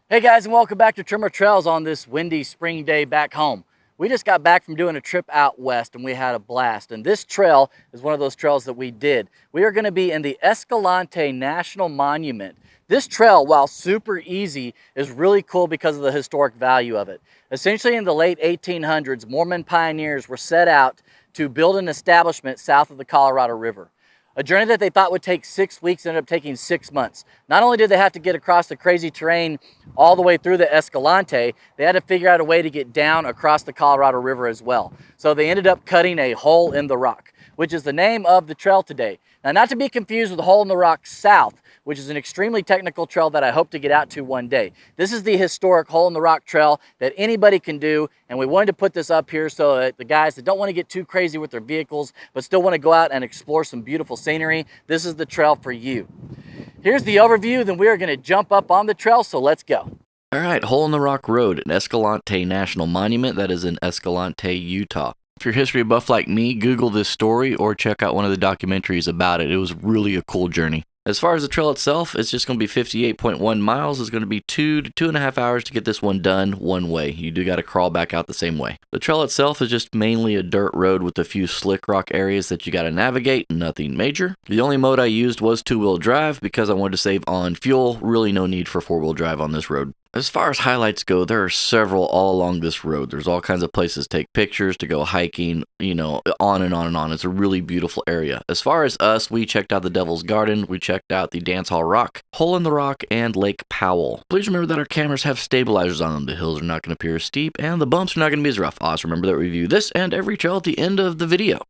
Hey guys, and welcome back to Tremor Trails on this windy spring day back home. We just got back from doing a trip out west and we had a blast. And this trail is one of those trails that we did. We are going to be in the Escalante National Monument. This trail, while super easy, is really cool because of the historic value of it. Essentially in the late 1800s, Mormon pioneers were set out to build an establishment south of the Colorado River. A journey that they thought would take 6 weeks ended up taking 6 months. Not only did they have to get across the crazy terrain all the way through the Escalante, they had to figure out a way to get down across the Colorado River as well. So they ended up cutting a hole in the rock, which is the name of the trail today. Now, not to be confused with the Hole in the Rock South, which is an extremely technical trail that I hope to get out to one day. This is the historic Hole in the Rock trail that anybody can do, and we wanted to put this up here so that the guys that don't want to get too crazy with their vehicles but still want to go out and explore some beautiful scenery, this is the trail for you. Here's the overview, then we are going to jump up on the trail, so let's go. All right, Hole in the Rock Road, an Escalante National Monument that is in Escalante, Utah. If you're a history buff like me, Google this story or check out one of the documentaries about it. It was really a cool journey. As far as the trail itself, it's just going to be 58.1 miles. It's going to be 2 to 2.5 hours to get this one done one way. You do got to crawl back out the same way. The trail itself is just mainly a dirt road with a few slick rock areas that you got to navigate, nothing major. The only mode I used was two-wheel drive because I wanted to save on fuel. Really no need for four-wheel drive on this road. As far as highlights go, there are several all along this road. There's all kinds of places to take pictures, to go hiking, on and on and on. It's a really beautiful area. As far as us, we checked out the Devil's Garden, we checked out the Dance Hall Rock, Hole in the Rock, and Lake Powell. Please remember that our cameras have stabilizers on them. The hills are not going to appear as steep, and the bumps are not going to be as rough. Also remember that we review this and every trail at the end of the video.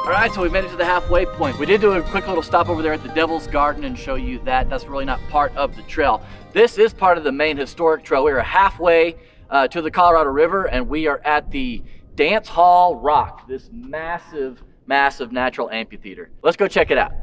All right, so we made it to the halfway point. We did do a quick little stop over there at the Devil's Garden and show you that. That's really not part of the trail. This is part of the main historic trail. We are halfway to the Colorado River, and we are at the Dance Hall Rock, this massive, massive natural amphitheater. Let's go check it out.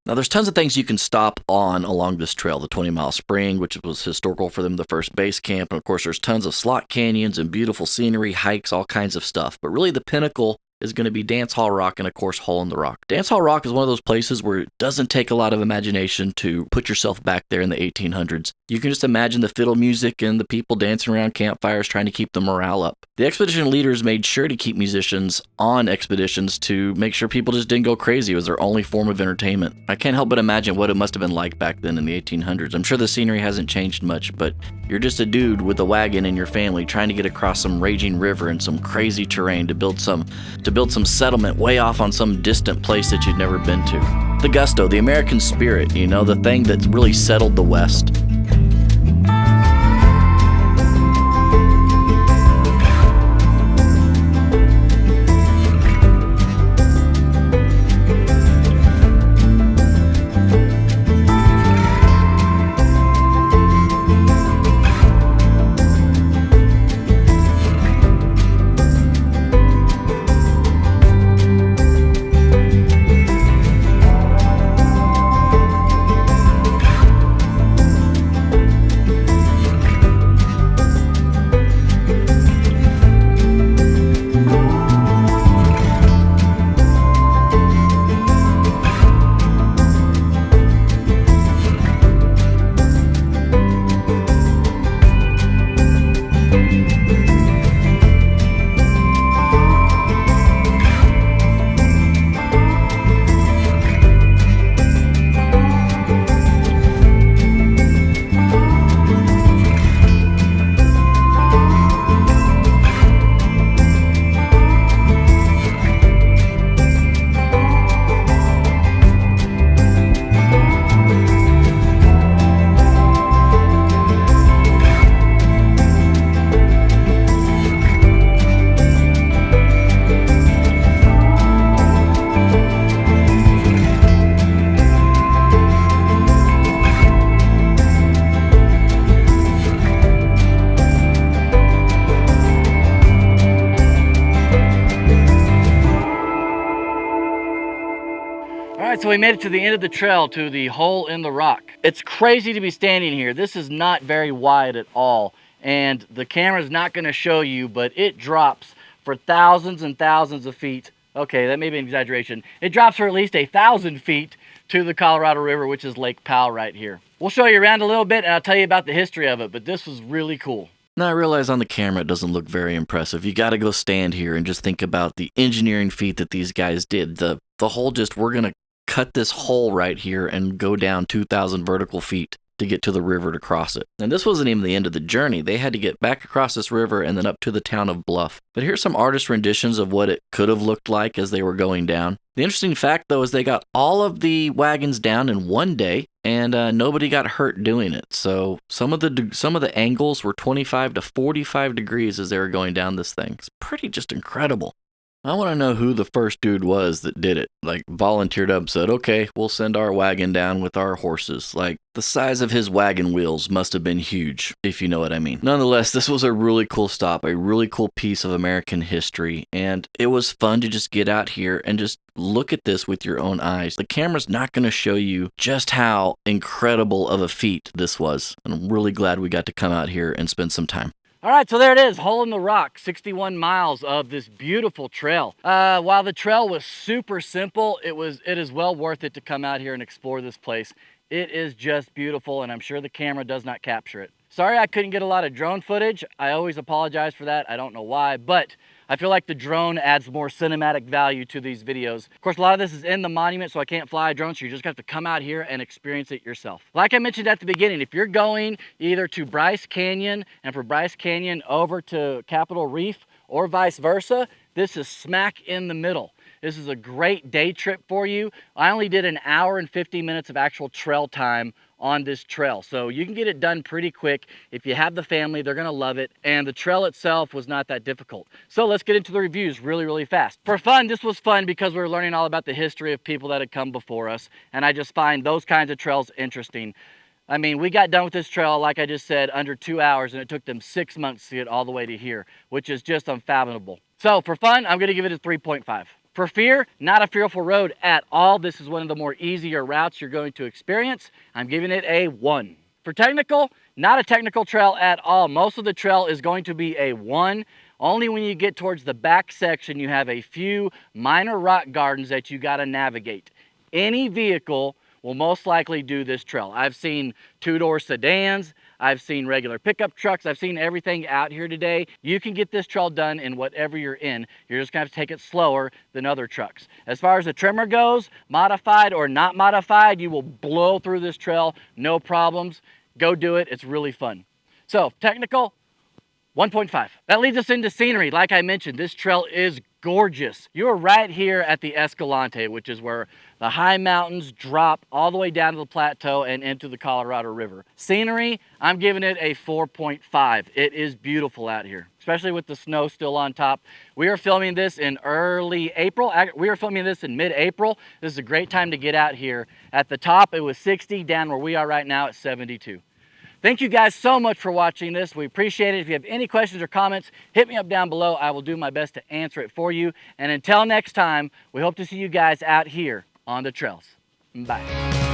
Now, there's tons of things you can stop on along this trail. The 20-mile spring, which was historical for them, the first base camp. And, of course, there's tons of slot canyons and beautiful scenery, hikes, all kinds of stuff. But really, the pinnacle is going to be Dance Hall Rock and, of course, Hole in the Rock. Dance Hall Rock is one of those places where it doesn't take a lot of imagination to put yourself back there in the 1800s. You can just imagine the fiddle music and the people dancing around campfires trying to keep the morale up. The expedition leaders made sure to keep musicians on expeditions to make sure people just didn't go crazy. It was their only form of entertainment. I can't help but imagine what it must have been like back then in the 1800s. I'm sure the scenery hasn't changed much, but you're just a dude with a wagon and your family trying to get across some raging river and some crazy terrain to build some settlement way off on some distant place that you'd never been to. The gusto, the American spirit, you know, the thing that's really settled the West. So we made it to the end of the trail, to the hole in the rock. It's crazy to be standing here. This is not very wide at all, and the camera's not going to show you, but it drops for thousands and thousands of feet. Okay, that may be an exaggeration. It drops for at least 1,000 feet to the Colorado River, which is Lake Powell right here. We'll show you around a little bit, and I'll tell you about the history of it, but this was really cool. Now, I realize on the camera it doesn't look very impressive. You got to go stand here and just think about the engineering feat that these guys did. The whole just, we're going to cut this hole right here and go down 2,000 vertical feet to get to the river to cross it. And this wasn't even the end of the journey. They had to get back across this river and then up to the town of Bluff. But here's some artist renditions of what it could have looked like as they were going down. The interesting fact, though, is they got all of the wagons down in one day, and nobody got hurt doing it. So some of the angles were 25 to 45 degrees as they were going down this thing. It's pretty just incredible. I want to know who the first dude was that did it. Like, volunteered up and said, okay, we'll send our wagon down with our horses. Like, the size of his wagon wheels must have been huge, if you know what I mean. Nonetheless, this was a really cool stop, a really cool piece of American history, and it was fun to just get out here and just look at this with your own eyes. The camera's not going to show you just how incredible of a feat this was, and I'm really glad we got to come out here and spend some time. All right, so there it is, Hole in the Rock, 61 miles of this beautiful trail. While the trail was super simple, it is well worth it to come out here and explore this place. It is just beautiful, and I'm sure the camera does not capture it. Sorry I couldn't get a lot of drone footage. I always apologize for that. I don't know why, but I feel like the drone adds more cinematic value to these videos. Of course, a lot of this is in the monument, so I can't fly a drone, so you just have to come out here and experience it yourself. Like I mentioned at the beginning, if you're going either to Bryce Canyon and for Bryce Canyon over to Capitol Reef or vice versa, this is smack in the middle. This is a great day trip for you. I only did an hour and 50 minutes of actual trail time on this trail, so you can get it done pretty quick. If you have the family, they're gonna love it, and the trail itself was not that difficult. So let's get into the reviews really fast. For fun, this was fun because we were learning all about the history of people that had come before us, and I just find those kinds of trails interesting. I mean, we got done with this trail, like I just said, under 2 hours, and it took them 6 months to get all the way to here, which is just unfathomable. So for fun, I'm gonna give it a 3.5. For fear, not a fearful road at all. This is one of the more easier routes you're going to experience. I'm giving it a 1. For technical, not a technical trail at all. Most of the trail is going to be a 1. Only when you get towards the back section, you have a few minor rock gardens that you got to navigate. Any vehicle will most likely do this trail. I've seen two-door sedans, I've seen regular pickup trucks, I've seen everything out here today. You can get this trail done in whatever you're in. You're just gonna have to take it slower than other trucks. As far as the Tremor goes, modified or not modified, you will blow through this trail, no problems. Go do it, it's really fun. So, technical, 1.5. That leads us into scenery. Like I mentioned, this trail is gorgeous. You are right here at the Escalante, which is where the high mountains drop all the way down to the plateau and into the Colorado River. Scenery, I'm giving it a 4.5. It is beautiful out here, especially with the snow still on top. We are filming this in early April. We are filming this in mid-April. This is a great time to get out here. At the top, it was 60. Down where we are right now, it's 72. Thank you guys so much for watching this. We appreciate it. If you have any questions or comments, hit me up down below. I will do my best to answer it for you. And until next time, we hope to see you guys out here on the trails. Bye.